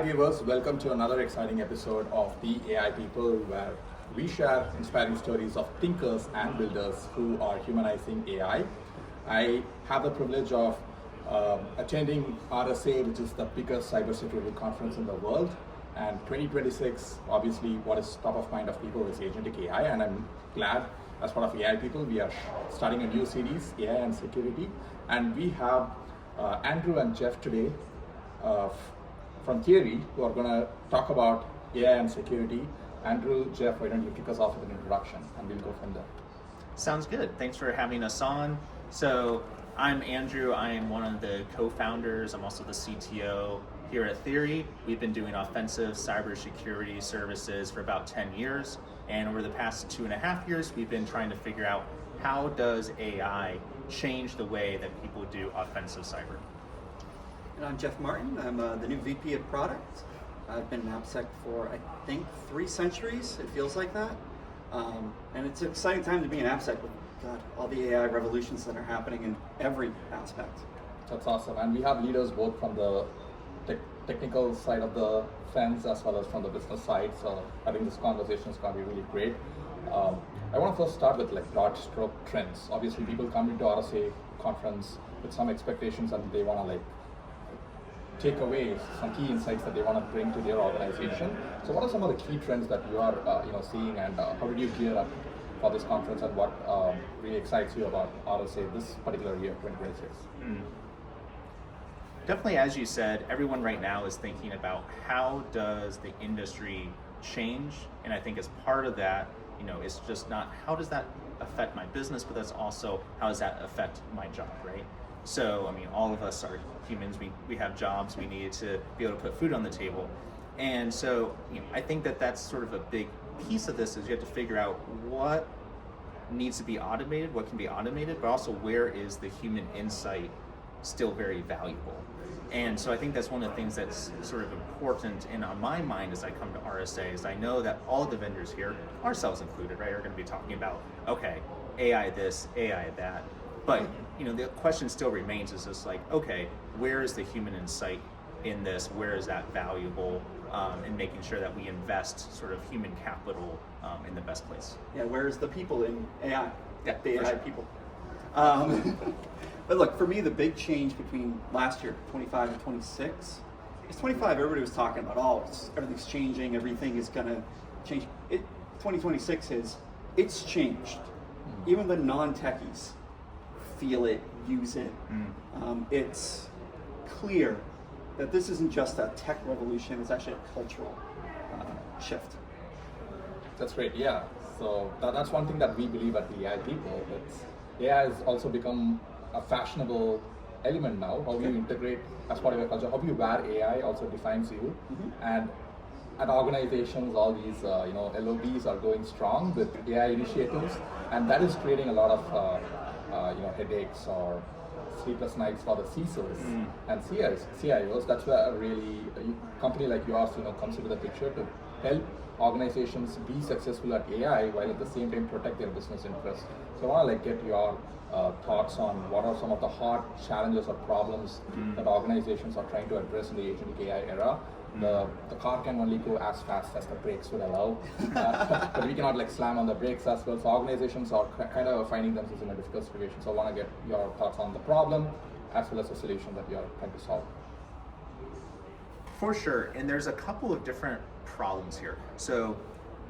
viewers, welcome to another exciting episode of The AI People, where we share inspiring stories of thinkers and builders who are humanizing AI. I have the privilege of attending RSA, which is the biggest cybersecurity conference in the world. And 2026, obviously, what is top of mind of people is agentic AI, and I'm glad as part of AI People, we are starting a new series, AI and Security, and we have Andrew and Jeff today from Theori, who are going to talk about AI and security. Andrew, Jeff, why don't you kick us off with an introduction, and we'll go from there. Sounds good. Thanks for having us on. So I'm Andrew. I am one of the co-founders. I'm also the CTO here at Theori. We've been doing offensive cybersecurity services for about 10 years. And over the past 2.5 years, we've been trying to figure out how does AI change the way that people do offensive cyber. And I'm Jeff Martin. I'm the new VP of Product. I've been in AppSec for, I think, 3 centuries. It feels like that. And it's an exciting time to be in AppSec with all the AI revolutions that are happening in every aspect. That's awesome. And we have leaders both from the technical side of the fence as well as from the business side. So I think this conversation is going to be really great. I want to first start with broad stroke trends. Obviously, people come into RSA conference with some expectations, and they want to take away some key insights that they want to bring to their organization. So what are some of the key trends that you are seeing, and how did you gear up for this conference, and what really excites you about RSA this particular year, 2026? Definitely, as you said, everyone right now is thinking about how does the industry change, and I think as part of that, it's just not how does that affect my business, but that's also how does that affect my job, right? So, all of us are humans, we have jobs, we need to be able to put food on the table. And so, I think that's sort of a big piece of this is you have to figure out what needs to be automated, what can be automated, but also where is the human insight still very valuable. And so I think that's one of the things that's sort of important and on my mind as I come to RSA is I know that all the vendors here, ourselves included, right, are going to be talking about, okay, AI this, AI that. But the question still remains is just okay, where is the human insight in this? Where is that valuable? In making sure that we invest sort of human capital in the best place. Yeah, where's the people in AI? Yeah, the AI sure. people. But look, for me, the big change between last year, 25 and 26, is 25, everybody was talking about, everything's changing, everything is going to change. 2026 it's changed. Even the non-techies feel it, use it. It's clear that this isn't just a tech revolution, it's actually a cultural shift. That's great, yeah. So that's one thing that we believe at the AI People. AI has also become a fashionable element now. How you integrate as part of your culture, how you wear AI also defines you. And at organizations, all these LOBs are going strong with AI initiatives, and that is creating a lot of headaches or sleepless nights for the CISOs and CIOs. That's where really a company like yours comes into the picture to help organizations be successful at AI while at the same time protect their business interests. So I want to get your thoughts on what are some of the hard challenges or problems that organizations are trying to address in the agentic AI era. The car can only go as fast as the brakes would allow, but we cannot slam on the brakes as well. So organizations are kind of finding themselves in a difficult situation. So I want to get your thoughts on the problem as well as the solution that you are trying to solve. For sure, and there's a couple of different problems here. So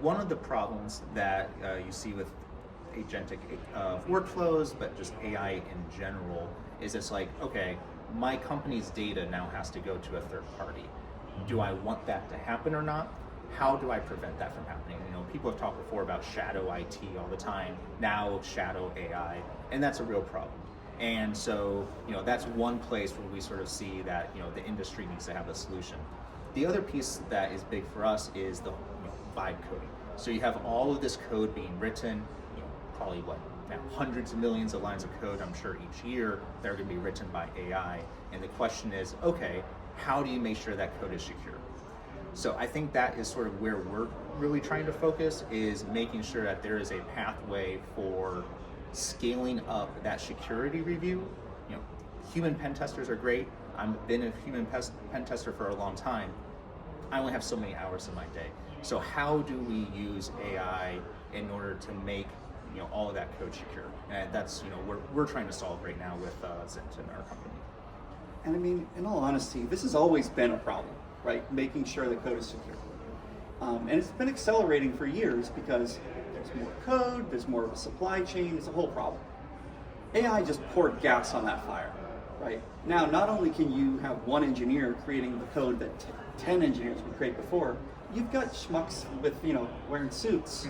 one of the problems that you see with agentic workflows, but just AI in general, is it's okay, my company's data now has to go to a third party. Do I want that to happen or not? How do I prevent that from happening? People have talked before about shadow IT all the time, now shadow AI, and that's a real problem. And so, that's one place where we sort of see that, the industry needs to have a solution. The other piece that is big for us is the vibe coding. So you have all of this code being written, probably now hundreds of millions of lines of code, I'm sure each year, that are going to be written by AI. And the question is, okay, how do you make sure that code is secure? So I think that is sort of where we're really trying to focus, is making sure that there is a pathway for scaling up that security review. Human pen testers are great. I've been a human pen tester for a long time, I only have so many hours in my day. So how do we use AI in order to make all of that code secure? And that's we're trying to solve right now with Zint in our company. And I mean, in all honesty, this has always been a problem, right? Making sure the code is secure. And it's been accelerating for years because there's more code, there's more of a supply chain, it's a whole problem. AI just poured gas on that fire, right? Now, not only can you have one engineer creating the code that 10 engineers would create before, you've got schmucks with, wearing suits,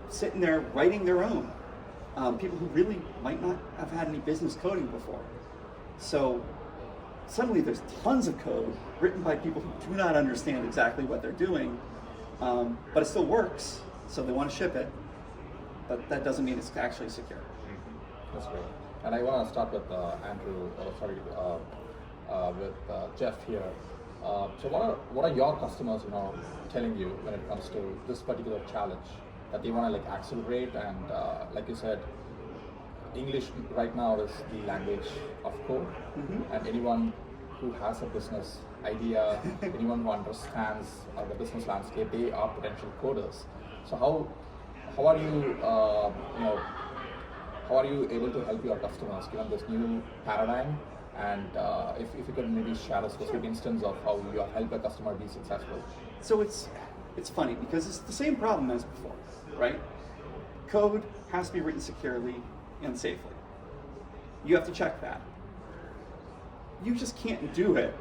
sitting there writing their own. People who really might not have had any business coding before. So suddenly there's tons of code written by people who do not understand exactly what they're doing, but it still works, so they want to ship it, but that doesn't mean it's actually secure. That's great. And I want to start with Jeff here. So what are your customers, telling you when it comes to this particular challenge that they want to accelerate? And like you said, English right now is the language of code, and anyone who has a business idea, anyone who understands the business landscape, they are potential coders. So how are you how are you able to help your customers given this new paradigm? And if you could maybe share a specific instance of how you help a customer be successful. So it's funny because it's the same problem as before, right? Code has to be written securely and safely. You have to check that. You just can't do it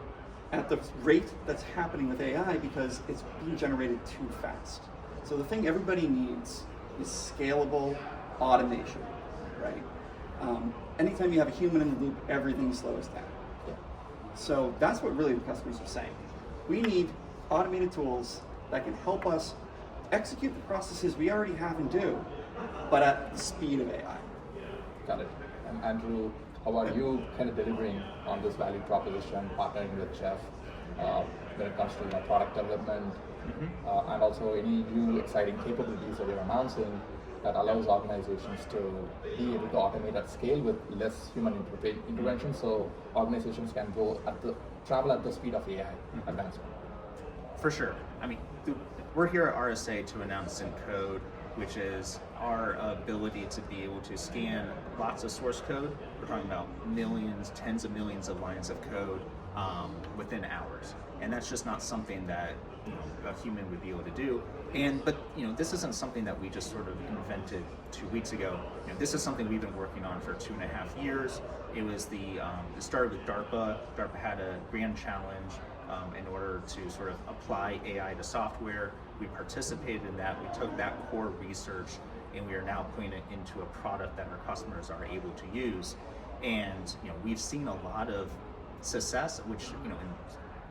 at the rate that's happening with AI because it's being generated too fast. So the thing everybody needs is scalable automation, right? Anytime you have a human in the loop, everything slows down. Yeah. So that's what really the customers are saying. We need automated tools that can help us execute the processes we already have and do, but at the speed of AI. Got it. And Andrew, how are you kind of delivering on this value proposition, partnering with Jeff when it comes to product development, and also any new exciting capabilities that you're announcing that allows organizations to be able to automate at scale with less human intervention, so organizations can travel at the speed of AI advancement? For sure. I mean, we're here at RSA to announce Zint Code, which is our ability to be able to scan lots of source code. We're talking about millions, tens of millions of lines of code within hours, and that's just not something that a human would be able to do. But this isn't something that we just sort of invented 2 weeks ago. This is something we've been working on for 2.5 years. It was it started with DARPA. DARPA had a grand challenge in order to sort of apply AI to software. We participated in that. We took that core research and we are now putting it into a product that our customers are able to use. And we've seen a lot of success, which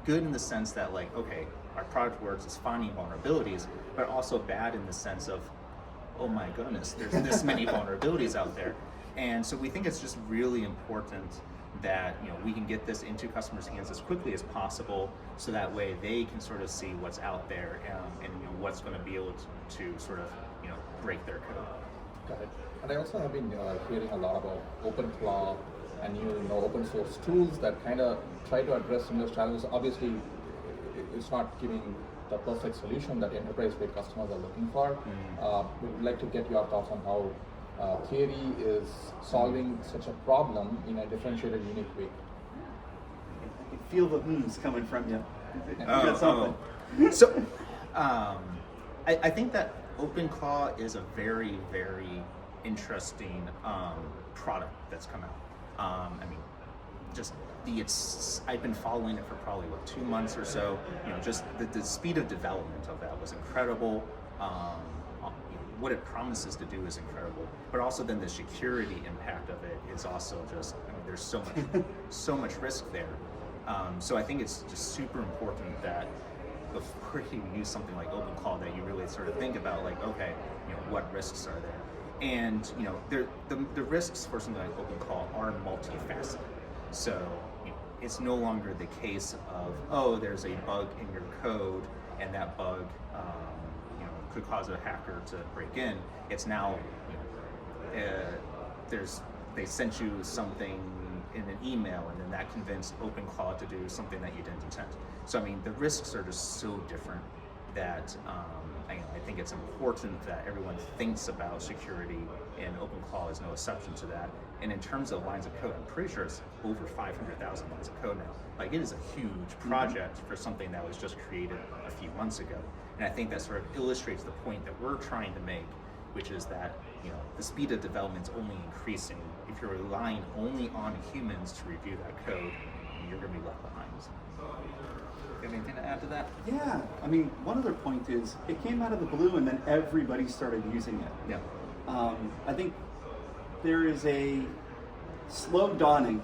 good in the sense that okay, our product works, it's finding vulnerabilities, but also bad in the sense of, oh my goodness, there's this many vulnerabilities out there. And so we think it's just really important that we can get this into customers' hands as quickly as possible, so that way they can sort of see what's out there and what's going to be able to sort of break their code. Got it. And I also have been hearing a lot about OpenClaw and new open source tools that kind of try to address similar challenges. Obviously, it's not giving the perfect solution that enterprise-grade customers are looking for. We would like to get your thoughts on how Theory is solving such a problem in a differentiated, unique way. I can feel the coming from you. You got something. So, I think that OpenClaw is a very, very interesting product that's come out. I mean, just I've been following it for probably 2 months or so. Just the speed of development of that was incredible. What it promises to do is incredible, but also then the security impact of it is also just, there's so much risk there. So I think it's just super important that before you use something like OpenClaw, that you really sort of think about okay, what risks are there? And the risks for something like OpenClaw are multifaceted. So it's no longer the case of, there's a bug in your code and that bug could cause a hacker to break in. It's now they sent you something in an email, and then that convinced OpenClaw to do something that you didn't intend. So I mean, the risks are just so different that I think it's important that everyone thinks about security, and OpenClaw is no exception to that. And in terms of lines of code, I'm pretty sure it's over 500,000 lines of code now. Like, it is a huge project for something that was just created a few months ago. And I think that sort of illustrates the point that we're trying to make, which is that the speed of development is only increasing. If you're relying only on humans to review that code, you're going to be left behind. You have anything to add to that? Yeah, I mean, one other point is it came out of the blue and then everybody started using it. Yeah. I think there is a slow dawning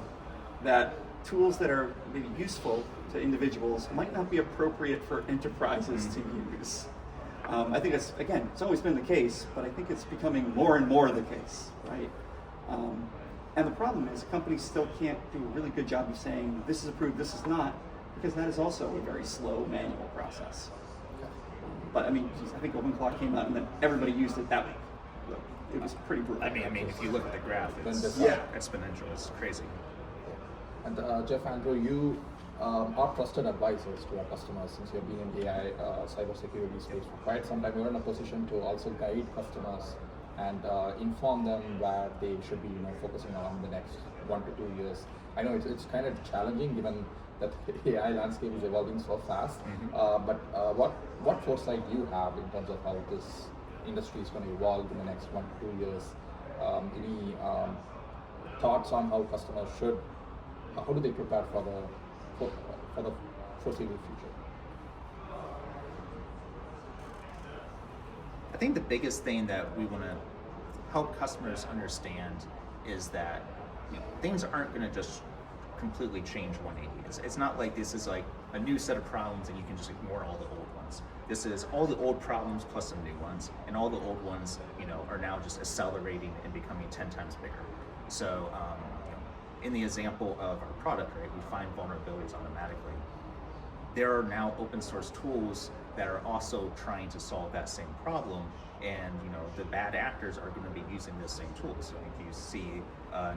that tools that are maybe useful to individuals might not be appropriate for enterprises to use. I think it's always been the case, but I think it's becoming more and more the case, right? And the problem is companies still can't do a really good job of saying this is approved, this is not, because that is also a very slow manual process. But I mean, I think OpenClaw came out and then everybody used it that week. It was pretty brutal. I mean, if you look at the graph, it's exponential. It's crazy. And Jeff, Andrew, you are trusted advisors to our customers since you've been in AI cybersecurity space for quite some time. You're in a position to also guide customers and inform them where they should be, focusing on in the next 1 to 2 years. I know it's kind of challenging given that the AI landscape is evolving so fast. But what foresight do you have in terms of how this industry is going to evolve in the next 1 to 2 years? Any thoughts on how customers how do they prepare for the foreseeable future? I think the biggest thing that we want to help customers understand is that things aren't going to just completely change 180. It's not like this is like a new set of problems and you can just ignore all the old ones. This is all the old problems plus some new ones, and all the old ones, are now just accelerating and becoming 10 times bigger. So, in the example of our product, right, we find vulnerabilities automatically. There are now open source tools that are also trying to solve that same problem, and the bad actors are going to be using the same tools. So if you see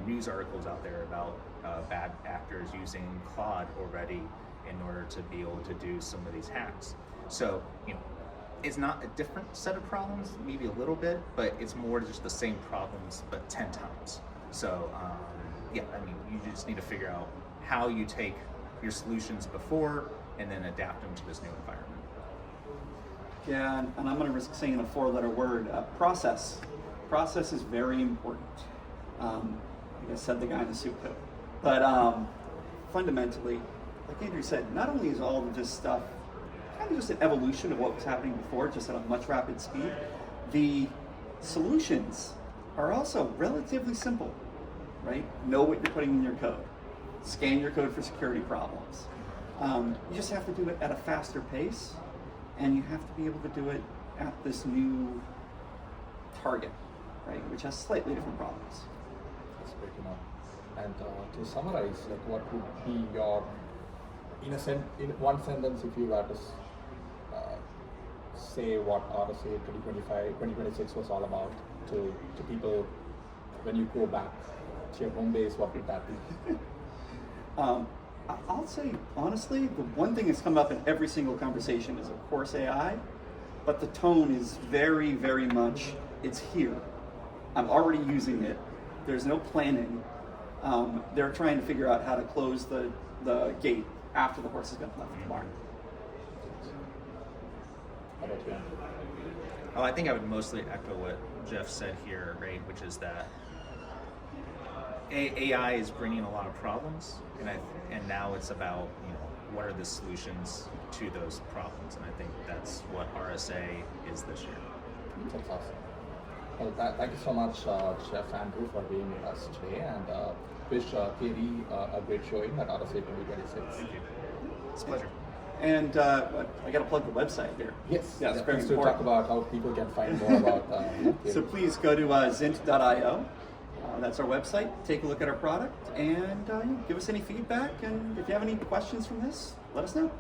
news articles out there about bad actors using Claude already in order to be able to do some of these hacks. So it's not a different set of problems, maybe a little bit, but it's more just the same problems but 10 times. So you just need to figure out how you take your solutions before and then adapt them to this new environment. Yeah, and I'm going to risk saying a 4-letter word, process. Process is very important. Like I said, the guy in the suit coat. But fundamentally, like Andrew said, not only is all of this stuff kind of just an evolution of what was happening before, just at a much rapid speed, the solutions are also relatively simple, right? Know what you're putting in your code. Scan your code for security problems. You just have to do it at a faster pace, and you have to be able to do it at this new target, right? Which has slightly different problems. That's great to know. And to summarize, like, what would be your, in one sentence, if you were to say what RSA 2026 was all about to people when you go back to your home base, what would that be? I'll say, honestly, the one thing that's come up in every single conversation is, of course, AI, but the tone is very, very much, it's here. I'm already using it. There's no planning. They're trying to figure out how to close the gate after the horse has been left the barn. How about you? Oh, I think I would mostly echo what Jeff said here, right? Which is that AI is bringing a lot of problems, and now it's about what are the solutions to those problems, and I think that's what RSA is this year. That's awesome. Well, thank you so much, Jeff Andrew, for being with us today, and wish Theori a great showing at RSA 2026. Thank you. It's a pleasure. And I got to plug the website here. Yes, Yeah, it's very please to important. talk about how people can find more about Theori. So please go to zint.io. That's our website. Take a look at our product and give us any feedback. And if you have any questions from this, let us know.